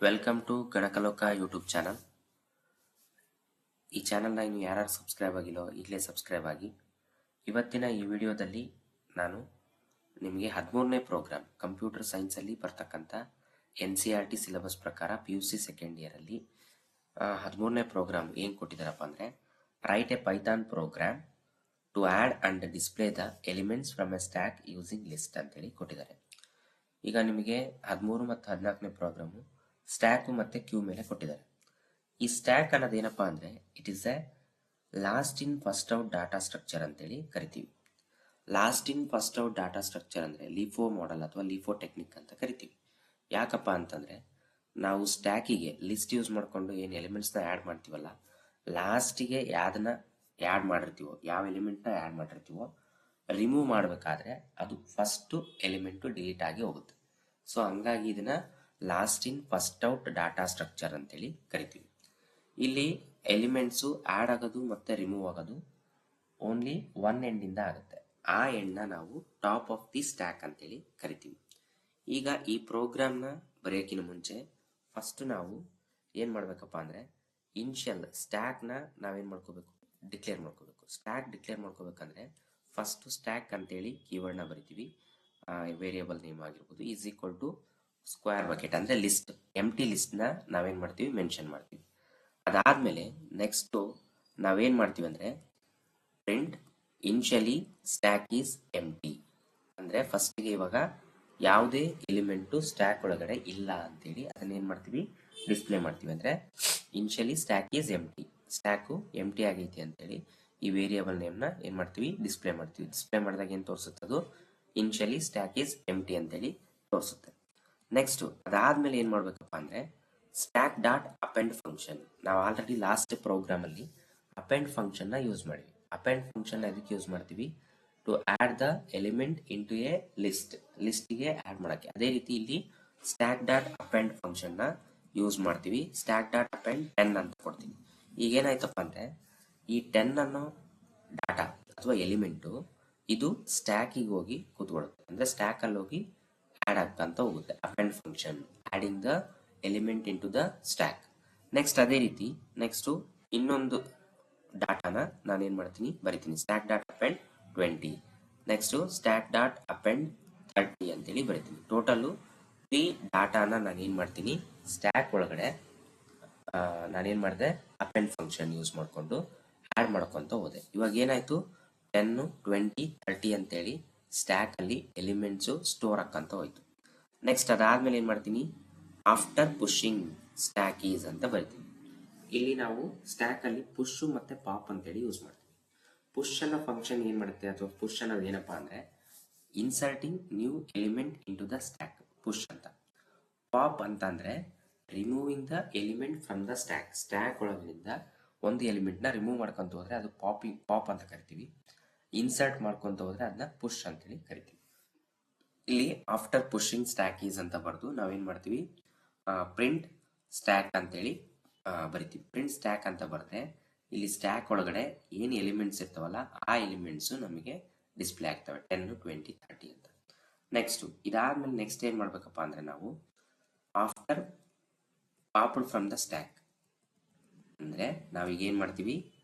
Welcome to Ganakaloka YouTube channel. ಈ ಚಾನಲ್ನ ಇನ್ನು ಯಾರು ಸಬ್ಸ್ಕ್ರೈಬ್ ಆಗಿಲ್ಲೋ ಈಗಲೇ ಸಬ್ಸ್ಕ್ರೈಬ್ ಆಗಿ. ಇವತ್ತಿನ ಈ ವಿಡಿಯೋದಲ್ಲಿ ನಾನು ನಿಮಗೆ 13ನೇ ಪ್ರೋಗ್ರಾಮ್ ಕಂಪ್ಯೂಟರ್ ಸೈನ್ಸಲ್ಲಿ ಬರ್ತಕ್ಕಂಥ NCERT ಸಿಲೆಬಸ್ ಪ್ರಕಾರ PUC ಸೆಕೆಂಡ್ ಇಯರಲ್ಲಿ 13ನೇ ಪ್ರೋಗ್ರಾಮ್ ಏನು ಕೊಟ್ಟಿದ್ದಾರಪ್ಪ ಅಂದರೆ, write a Python program to add and display the elements from a stack using list ಅಂತೇಳಿ ಕೊಟ್ಟಿದ್ದಾರೆ. ಈಗ ನಿಮಗೆ 13 ಮತ್ತು 14ನೇ ಪ್ರೋಗ್ರಾಮು ಸ್ಟ್ಯಾಕು ಮತ್ತು ಕ್ಯೂ ಮೇಲೆ ಕೊಟ್ಟಿದ್ದಾರೆ. ಈ ಸ್ಟ್ಯಾಕ್ ಅನ್ನೋದು ಏನಪ್ಪಾ ಅಂದರೆ, it is A lost in first out data structure ಅಂತೇಳಿ ಕರಿತೀವಿ. Lost in first out data structure ಅಂದರೆ ಲೀಫೋ ಮಾಡೆಲ್ ಅಥವಾ ಲೀಫೋ ಟೆಕ್ನಿಕ್ ಅಂತ ಕರಿತೀವಿ. ಯಾಕಪ್ಪ ಅಂತಂದರೆ, ನಾವು ಸ್ಟ್ಯಾಕಿಗೆ ಲಿಸ್ಟ್ ಯೂಸ್ ಮಾಡಿಕೊಂಡು ಏನು ಎಲಿಮೆಂಟ್ಸ್ನ ಆ್ಯಡ್ ಮಾಡ್ತೀವಲ್ಲ, ಲಾಸ್ಟಿಗೆ ಯಾವುದನ್ನ ಆ್ಯಡ್ ಮಾಡಿರ್ತೀವೋ, ಯಾವ ಎಲಿಮೆಂಟ್ನ ಆ್ಯಡ್ ಮಾಡಿರ್ತೀವೋ ರಿಮೂವ್ ಮಾಡಬೇಕಾದ್ರೆ ಅದು ಫಸ್ಟು ಎಲಿಮೆಂಟು ಡಿಲೀಟ್ ಆಗಿ ಹೋಗುತ್ತೆ. ಸೊ ಹಂಗಾಗಿ ಇದನ್ನ lost in first out data structure ಅಂತೇಳಿ ಕರಿತೀವಿ. ಇಲ್ಲಿ ಎಲಿಮೆಂಟ್ಸು ಆ್ಯಡ್ ಆಗೋದು ಮತ್ತು ರಿಮೂವ್ ಆಗೋದು ಓನ್ಲಿ ಒನ್ ಎಂಡಿಂದ ಆಗುತ್ತೆ. ಆ ಎಂಡ್ನ ನಾವು ಟಾಪ್ ಆಫ್ ದಿ ಸ್ಟ್ಯಾಕ್ ಅಂತೇಳಿ ಕರಿತೀವಿ. ಈಗ ಈ ಪ್ರೋಗ್ರಾಮ್ನ ಬರೆಯೋಕ್ಕಿಂತ ಮುಂಚೆ ಫಸ್ಟ್ ನಾವು ಏನು ಮಾಡಬೇಕಪ್ಪ ಅಂದರೆ, ಇನ್ಷಿಯಲ್ ಸ್ಟ್ಯಾಕ್ನ ನಾವೇನು ಮಾಡ್ಕೋಬೇಕು, ಡಿಕ್ಲೇರ್ ಮಾಡ್ಕೋಬೇಕು. ಸ್ಟ್ಯಾಕ್ ಡಿಕ್ಲೇರ್ ಮಾಡ್ಕೋಬೇಕಂದ್ರೆ ಫಸ್ಟು ಸ್ಟ್ಯಾಕ್ ಅಂತೇಳಿ ಕೀವರ್ಡ್ನ ಬರಿತೀವಿ. ವೇರಿಯಬಲ್ ನೇಮ್ ಆಗಿರ್ಬೋದು, is equal to square bracket ಅಂದರೆ ಲಿಸ್ಟ್, ಎಂಟಿ ಲಿಸ್ಟ್ನ ನಾವೇನು ಮಾಡ್ತೀವಿ, ಮೆನ್ಷನ್ ಮಾಡ್ತೀವಿ. ಅದಾದಮೇಲೆ ನೆಕ್ಸ್ಟು ನಾವೇನು ಮಾಡ್ತೀವಿ ಅಂದರೆ, print initially stack is empty ಅಂದರೆ ಫಸ್ಟಿಗೆ ಇವಾಗ ಯಾವುದೇ ಎಲಿಮೆಂಟು ಸ್ಟ್ಯಾಕ್ ಒಳಗಡೆ ಇಲ್ಲ ಅಂತೇಳಿ ಅದನ್ನೇನು ಮಾಡ್ತೀವಿ, ಡಿಸ್ಪ್ಲೇ ಮಾಡ್ತೀವಿ. ಅಂದರೆ ಇನ್ಷಿಯಲಿ ಸ್ಟ್ಯಾಕ್ ಈಸ್ ಎಂಟಿ, ಸ್ಟ್ಯಾಕು ಎಂಟಿ ಆಗೈತಿ ಅಂತೇಳಿ ಈ ವೇರಿಯಬಲ್ ನೇಮ್ನ ಏನು ಮಾಡ್ತೀವಿ, ಡಿಸ್ಪ್ಲೇ ಮಾಡ್ತೀವಿ. ಡಿಸ್ಪ್ಲೇ ಮಾಡಿದಾಗ ಏನು ತೋರಿಸುತ್ತೆ, ಅದು ಇನ್ಷಿಯಲಿ ಸ್ಟ್ಯಾಕ್ ಈಸ್ ಎಂಟಿ ಅಂತೇಳಿ ತೋರಿಸುತ್ತೆ. ನೆಕ್ಸ್ಟು ಅದಾದಮೇಲೆ ಏನು ಮಾಡಬೇಕಪ್ಪ ಅಂದರೆ, ಸ್ಟ್ಯಾಕ್ ಡಾಟ್ ಅಪೆಂಡ್ ಫಂಕ್ಷನ್. ನಾವು ಆಲ್ರೆಡಿ ಲಾಸ್ಟ್ ಪ್ರೋಗ್ರಾಮಲ್ಲಿ ಅಪೆಂಡ್ ಫಂಕ್ಷನ್ನ ಯೂಸ್ ಮಾಡಿವಿ. ಅಪೆಂಡ್ ಫಂಕ್ಷನ್ ಅದಕ್ಕೆ ಯೂಸ್ ಮಾಡ್ತೀವಿ, to add the element into a list, ಲಿಸ್ಟಿಗೆ ಆ್ಯಡ್ ಮಾಡೋಕ್ಕೆ. ಅದೇ ರೀತಿ ಇಲ್ಲಿ ಸ್ಟ್ಯಾಕ್ ಡಾಟ್ ಅಪೆಂಡ್ ಫಂಕ್ಷನ್ನ ಯೂಸ್ ಮಾಡ್ತೀವಿ. ಸ್ಟ್ಯಾಕ್ ಡಾಟ್ ಅಪೆಂಡ್ 10 ಅಂತ ಕೊಡ್ತೀವಿ. ಈಗೇನಾಯ್ತಪ್ಪ ಅಂದರೆ, ಈ 10 ಅನ್ನೋ ಡಾಟಾ ಅಥವಾ ಎಲಿಮೆಂಟು ಇದು ಸ್ಟ್ಯಾಕಿಗೆ ಹೋಗಿ ಕೂತ್ಕೊಳ್ಳುತ್ತೆ. ಅಂದರೆ ಸ್ಟ್ಯಾಕಲ್ಲಿ ಹೋಗಿ ಆ್ಯಡ್ ಆಗ್ತಂತ ಹೋಗುತ್ತೆ. Append function adding the element into the stack. Next ಅದೇ ರೀತಿ ನೆಕ್ಸ್ಟು ಇನ್ನೊಂದು ಡಾಟಾನ ನಾನೇನು ಮಾಡ್ತೀನಿ, ಬರಿತೀನಿ. Stack dot append 20. Next stack dot append 30 ಅಂತೇಳಿ ಬರಿತೀನಿ. ಟೋಟಲು 3 ಡಾಟಾನ ನಾನೇನು ಮಾಡ್ತೀನಿ, ಸ್ಟ್ಯಾಕ್ ಒಳಗಡೆ ನಾನೇನು ಮಾಡಿದೆ, ಅಪೆಂಡ್ ಫಂಕ್ಷನ್ ಯೂಸ್ ಮಾಡಿಕೊಂಡು ಆ್ಯಡ್ ಮಾಡ್ಕೊತ ಹೋದೆ. ಇವಾಗ ಏನಾಯಿತು, 10, 20, 30 ಅಂತೇಳಿ ಸ್ಟ್ಯಾಕಲ್ಲಿ ಎಲಿಮೆಂಟ್ಸು ಸ್ಟೋರ್ ಹಾಕಂತ ಹೋಯ್ತು. ನೆಕ್ಸ್ಟ್ ಅದಾದಮೇಲೆ ಏನು ಮಾಡ್ತೀನಿ, ಆಫ್ಟರ್ ಪುಷಿಂಗ್ ಸ್ಟ್ಯಾಕ್ ಈಸ್ ಅಂತ ಬರ್ತೀವಿ. ಇಲ್ಲಿ ನಾವು ಸ್ಟ್ಯಾಕಲ್ಲಿ ಪುಷ್ ಮತ್ತು ಪಾಪ್ ಅಂತೇಳಿ ಯೂಸ್ ಮಾಡ್ತೀವಿ. ಪುಷ್ ಅನ್ನೋ ಫಂಕ್ಷನ್ ಏನು ಮಾಡುತ್ತೆ, ಅಥವಾ ಪುಷ್ ಅನ್ನೋದು ಏನಪ್ಪ ಅಂದರೆ, inserting new element into the stack, push ಅಂತ. ಪಾಪ್ ಅಂತ ಅಂದರೆ removing the element from the stack. Stack ಒಳಗಿನಿಂದ ಒಂದು ಎಲಿಮೆಂಟ್ನ ರಿಮೂವ್ ಮಾಡ್ಕೊತ ಹೋದರೆ ಅದು ಪಾಪ್ ಅಂತ ಕರಿತೀವಿ. ಇನ್ಸರ್ಟ್ ಮಾಡ್ಕೊತ ಹೋದರೆ ಅದನ್ನ ಪುಷ್ ಅಂತೇಳಿ ಕರಿತೀವಿ. ಇಲ್ಲಿ ಆಫ್ಟರ್ ಪುಷಿಂಗ್ ಸ್ಟ್ಯಾಕ್ ಈಸ್ ಅಂತ ಬರೆದು ನಾವೇನು ಮಾಡ್ತೀವಿ, ಪ್ರಿಂಟ್ ಸ್ಟ್ಯಾಕ್ ಅಂತೇಳಿ ಬರಿತೀವಿ. ಪ್ರಿಂಟ್ ಸ್ಟ್ಯಾಕ್ ಅಂತ ಬರೆದ್ರೆ ಇಲ್ಲಿ ಸ್ಟ್ಯಾಕ್ ಒಳಗಡೆ ಏನು ಎಲಿಮೆಂಟ್ಸ್ ಇರ್ತಾವಲ್ಲ ಆ ಎಲಿಮೆಂಟ್ಸು ನಮಗೆ ಡಿಸ್ಪ್ಲೇ ಆಗ್ತವೆ, 10, 20, 30 ಅಂತ. ನೆಕ್ಸ್ಟು ಇದಾದ್ಮೇಲೆ ನೆಕ್ಸ್ಟ್ ಏನು ಮಾಡಬೇಕಪ್ಪ ಅಂದರೆ, ನಾವು after popped from the stack ಅಂದರೆ ನಾವೀಗ ಏನು ಮಾಡ್ತೀವಿ,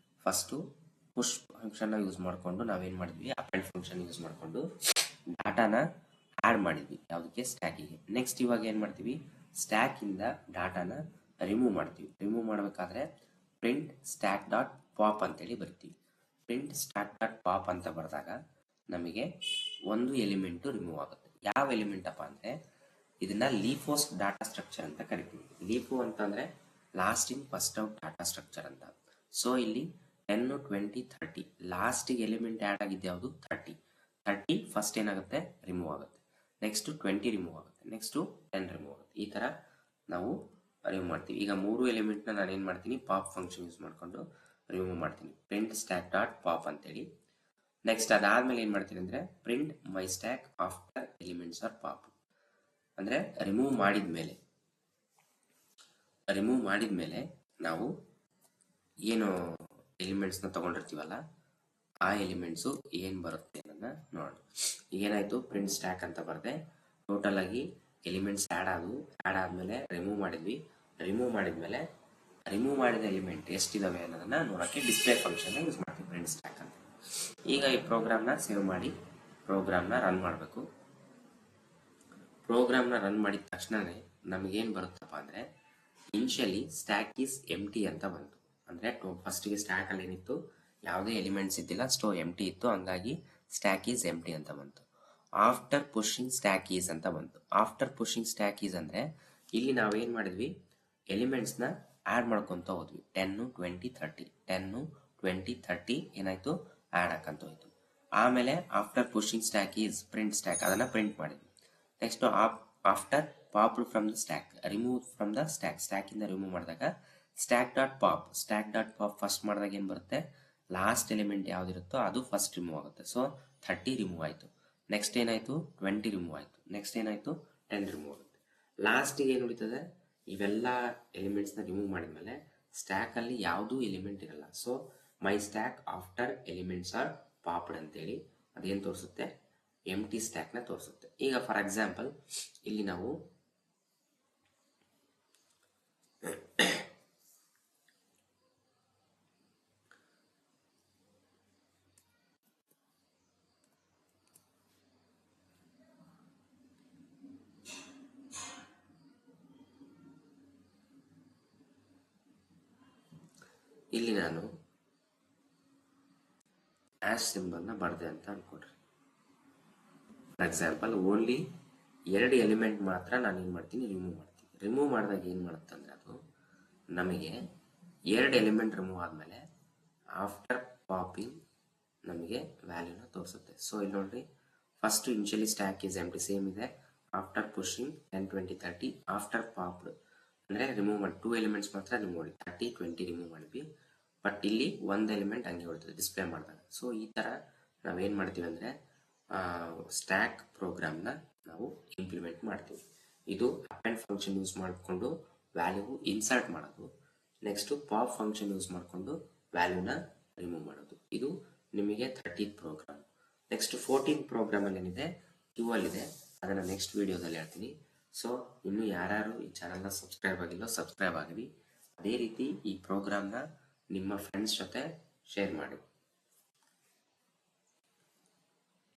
ಫಸ್ಟು ಪುಷ್ ಫಂಕ್ಷನ್ನ ಯೂಸ್ ಮಾಡಿಕೊಂಡು ನಾವೇನು ಮಾಡ್ತೀವಿ, ಅಪೆಂಡ್ ಫಂಕ್ಷನ್ ಯೂಸ್ ಮಾಡಿಕೊಂಡು ಡಾಟಾನ ಆ್ಯಡ್ ಮಾಡಿದ್ವಿ ಯಾವುದಕ್ಕೆ, ಸ್ಟ್ಯಾಕಿಗೆ. ನೆಕ್ಸ್ಟ್ ಇವಾಗ ಏನು ಮಾಡ್ತೀವಿ, ಸ್ಟ್ಯಾಕಿಂದ ಡಾಟಾನ ರಿಮೂವ್ ಮಾಡ್ತೀವಿ. ರಿಮೂವ್ ಮಾಡಬೇಕಾದ್ರೆ ಪ್ರಿಂಟ್ ಸ್ಟ್ಯಾಕ್ ಡಾಟ್ ಪಾಪ್ ಅಂತೇಳಿ ಬರ್ತೀವಿ. ಪ್ರಿಂಟ್ ಸ್ಟ್ಯಾಕ್ ಡಾಟ್ ಪಾಪ್ ಅಂತ ಬರೆದಾಗ ನಮಗೆ ಒಂದು ಎಲಿಮೆಂಟು ರಿಮೂವ್ ಆಗುತ್ತೆ. ಯಾವ ಎಲಿಮೆಂಟಪ್ಪ ಅಂದರೆ, ಇದನ್ನ ಲೀಫೋಸ್ ಡಾಟಾ ಸ್ಟ್ರಕ್ಚರ್ ಅಂತ ಕರಿತೀವಿ. ಲೀಫೋ ಅಂತಂದರೆ lost in first out data structure ಅಂತ. ಸೊ ಇಲ್ಲಿ 10, 20, 30 ಲಾಸ್ಟಿಗೆ ಎಲಿಮೆಂಟ್ ಆ್ಯಡ್ ಆಗಿದ್ದು ಯಾವುದು, 30 ಫಸ್ಟ್ ಏನಾಗುತ್ತೆ, ರಿಮೂವ್ ಆಗುತ್ತೆ. ನೆಕ್ಸ್ಟು 20 ರಿಮೂವ್ ಆಗುತ್ತೆ. ನೆಕ್ಸ್ಟು 10 ರಿಮೂವ್ ಆಗುತ್ತೆ. ಈ ಥರ ನಾವು ರಿಮೂವ್ ಮಾಡ್ತೀವಿ. ಈಗ 3 ಎಲಿಮೆಂಟ್ನ ನಾನೇನು ಮಾಡ್ತೀನಿ, ಪಾಪ್ ಫಂಕ್ಷನ್ ಯೂಸ್ ಮಾಡಿಕೊಂಡು ರಿಮೂವ್ ಮಾಡ್ತೀನಿ, ಪ್ರಿಂಟ್ ಸ್ಟ್ಯಾಕ್ ಡಾಟ್ ಪಾಪ್ ಅಂತೇಳಿ. ನೆಕ್ಸ್ಟ್ ಅದಾದಮೇಲೆ ಏನು ಮಾಡ್ತೀನಿ ಅಂದರೆ, print my stack after elements are pop ಅಂದರೆ ರಿಮೂವ್ ಮಾಡಿದ್ಮೇಲೆ ನಾವು ಏನು ಎಲಿಮೆಂಟ್ಸ್ನ ತೊಗೊಂಡಿರ್ತೀವಲ್ಲ ಆ ಎಲಿಮೆಂಟ್ಸು ಏನು ಬರುತ್ತೆ ಅನ್ನೋದನ್ನ ನೋಡೋಣ. ಏನಾಯಿತು, ಪ್ರಿಂಟ್ ಸ್ಟ್ಯಾಕ್ ಅಂತ ಬರೆದೆ. ಟೋಟಲ್ ಆಗಿ ಎಲಿಮೆಂಟ್ಸ್ ಆ್ಯಡ್ ಆದಮೇಲೆ ರಿಮೂವ್ ಮಾಡಿದ್ಮೇಲೆ ರಿಮೂವ್ ಮಾಡಿದ ಎಲಿಮೆಂಟ್ ಎಷ್ಟಿದಾವೆ ಅನ್ನೋದನ್ನ ನೋಡೋಕ್ಕೆ ಡಿಸ್ಪ್ಲೇ ಫಂಕ್ಷನ್ ಯೂಸ್ ಮಾಡ್ತೀವಿ, ಪ್ರಿಂಟ್ ಸ್ಟ್ಯಾಕ್ ಅಂತ. ಈಗ ಈ ಪ್ರೋಗ್ರಾಮ್ನ ಸೇವ್ ಮಾಡಿ ಪ್ರೋಗ್ರಾಮ್ನ ರನ್ ಮಾಡಬೇಕು. ಪ್ರೋಗ್ರಾಮ್ನ ರನ್ ಮಾಡಿದ ತಕ್ಷಣವೇ ನಮಗೇನು ಬರುತ್ತಪ್ಪ ಅಂದರೆ, ಇನಿಷಿಯಲಿ ಸ್ಟ್ಯಾಕ್ ಈಸ್ ಎಂಟಿ ಅಂತ ಬಂತು. ಅಂದರೆ ಫಸ್ಟಿಗೆ ಸ್ಟ್ಯಾಕಲ್ಲಿ ಏನಿತ್ತು, ಯಾವುದೇ ಎಲಿಮೆಂಟ್ಸ್ ಇದ್ದಿಲ್ಲ, ಎಂಟಿ ಇತ್ತು, ಹಂಗಾಗಿ ಸ್ಟ್ಯಾಕ್ ಈಸ್ ಎಂಟಿ ಅಂತ ಬಂತು. ಆಫ್ಟರ್ ಪುಷಿಂಗ್ ಸ್ಟ್ಯಾಕ್ ಈಸ್ ಅಂತ ಬಂತು. ಆಫ್ಟರ್ ಪುಷಿಂಗ್ ಸ್ಟ್ಯಾಕ್ ಈಸ್ ಅಂದರೆ ಇಲ್ಲಿ ನಾವೇನು ಮಾಡಿದ್ವಿ, ಎಲಿಮೆಂಟ್ಸ್ನ ಆ್ಯಡ್ ಮಾಡ್ಕೊತ ಹೋದ್ವಿ. 10, 20, 30 10, 20, 30 ಏನಾಯಿತು, ಆ್ಯಡ್ ಹಾಕಂತ ಹೋಯ್ತು. ಆಮೇಲೆ after pushing stack is print stack, ಅದನ್ನು ಪ್ರಿಂಟ್ ಮಾಡಿದ್ವಿ. Next after popped from the stack, remove from the ಸ್ಟ್ಯಾಕಿಂದ ರಿಮೂವ್ ಮಾಡಿದಾಗ ಸ್ಟ್ಯಾಕ್ ಡಾಟ್ ಪಾಪ್ ಫಸ್ಟ್ ಮಾಡಿದಾಗ ಏನು ಬರುತ್ತೆ, ಲಾಸ್ಟ್ ಎಲಿಮೆಂಟ್ ಯಾವುದಿರುತ್ತೋ ಅದು ಫಸ್ಟ್ ರಿಮೂವ್ ಆಗುತ್ತೆ. ಸೊ 30 ರಿಮೂವ್ ಆಯಿತು. ನೆಕ್ಸ್ಟ್ ಏನಾಯಿತು, 20 ರಿಮೂವ್ ಆಯಿತು. ನೆಕ್ಸ್ಟ್ ಏನಾಯಿತು, 10 ರಿಮೂವ್ ಆಗುತ್ತೆ. ಲಾಸ್ಟಿಗೆ ಏನು ಉಳಿತದೆ, ಇವೆಲ್ಲ ಎಲಿಮೆಂಟ್ಸ್ನ ರಿಮೂವ್ ಮಾಡಿದ್ಮೇಲೆ ಸ್ಟ್ಯಾಕಲ್ಲಿ ಯಾವುದೂ ಎಲಿಮೆಂಟ್ ಇರಲ್ಲ. So my stack after elements are popped ಅಂತೇಳಿ ಅದೇನು ತೋರಿಸುತ್ತೆ, ಎಂಟಿ ಸ್ಟ್ಯಾಕ್ನ ತೋರಿಸುತ್ತೆ. ಈಗ ಫಾರ್ ಎಕ್ಸಾಂಪಲ್ ಇಲ್ಲಿ ನಾವು ನಾನು ಆಶ್ ಸಿಂಬಲ್ನ ಬರದೆ ಅಂತ ಅನ್ಕೊಡ್ರಿ. ಫಾರ್ ಎಕ್ಸಾಂಪಲ್ ಓನ್ಲಿ 2 ಎಲಿಮೆಂಟ್ ಮಾತ್ರ ನಾನು ಏನು ಮಾಡ್ತೀನಿ, ರಿಮೂವ್ ಮಾಡ್ತೀನಿ. ರಿಮೂವ್ ಮಾಡಿದಾಗ ಏನು ಮಾಡುತ್ತೆ ಅಂದರೆ, ಅದು ನಮಗೆ 2 ಎಲಿಮೆಂಟ್ ರಿಮೂವ್ ಆದಮೇಲೆ ಆಫ್ಟರ್ ಪಾಪಿಂಗ್ ನಮಗೆ ವ್ಯಾಲ್ಯೂನ ತೋರಿಸುತ್ತೆ. ಸೊ ಇಲ್ಲಿ ನೋಡ್ರಿ, first initially stack is empty same ಇದೆ. ಆಫ್ಟರ್ ಪುಷಿಂಗ್ 10, 20, 30 ಆಫ್ಟರ್ ಪಾಪ್ಡ್ ಅಂದರೆ ರಿಮೂವ್ ಮಾಡಿ 2 ಎಲಿಮೆಂಟ್ಸ್ ಮಾತ್ರ ರಿಮೂವ್ ಮಾಡಿ 30, 20 ರಿಮೂವ್ ಮಾಡಿದ್ವಿ. ಬಟ್ ಇಲ್ಲಿ ಒಂದು ಎಲಿಮೆಂಟ್ ಹಂಗೆ ಉಳಿತದೆ ಡಿಸ್ಪ್ಲೇ ಮಾಡಿದಾಗ. ಸೊ ಈ ಥರ ನಾವೇನು ಮಾಡ್ತೀವಿ ಅಂದರೆ, ಸ್ಟ್ಯಾಕ್ ಪ್ರೋಗ್ರಾಮ್ನ ನಾವು ಇಂಪ್ಲಿಮೆಂಟ್ ಮಾಡ್ತೀವಿ. ಇದು ಅಪೆಂಡ್ ಫಂಕ್ಷನ್ ಯೂಸ್ ಮಾಡಿಕೊಂಡು ವ್ಯಾಲ್ಯೂ ಇನ್ಸರ್ಟ್ ಮಾಡೋದು. ನೆಕ್ಸ್ಟು ಪಾಪ್ ಫಂಕ್ಷನ್ ಯೂಸ್ ಮಾಡಿಕೊಂಡು ವ್ಯಾಲ್ಯೂನ ರಿಮೂವ್ ಮಾಡೋದು. ಇದು ನಿಮಗೆ 30th ಪ್ರೋಗ್ರಾಮ್. ನೆಕ್ಸ್ಟ್ 14th ಪ್ರೋಗ್ರಾಮಲ್ಲಿ ಏನಿದೆ, QL ಇದೆ, ಅದನ್ನು ನೆಕ್ಸ್ಟ್ ವೀಡಿಯೋದಲ್ಲಿ ಹೇಳ್ತೀನಿ. ಸೊ ಇನ್ನು ಯಾರ್ಯಾರು ಈ ಚಾನಲ್ನ ಸಬ್ಸ್ಕ್ರೈಬ್ ಆಗಿಲ್ಲೋ ಸಬ್ಸ್ಕ್ರೈಬ್ ಆಗಿರಿ. ಅದೇ ರೀತಿ ಈ ಪ್ರೋಗ್ರಾಮ್ನ ನಿಮ್ಮ ಫ್ರೆಂಡ್ಸ್ ಜೊತೆ ಶೇರ್ ಮಾಡಿ.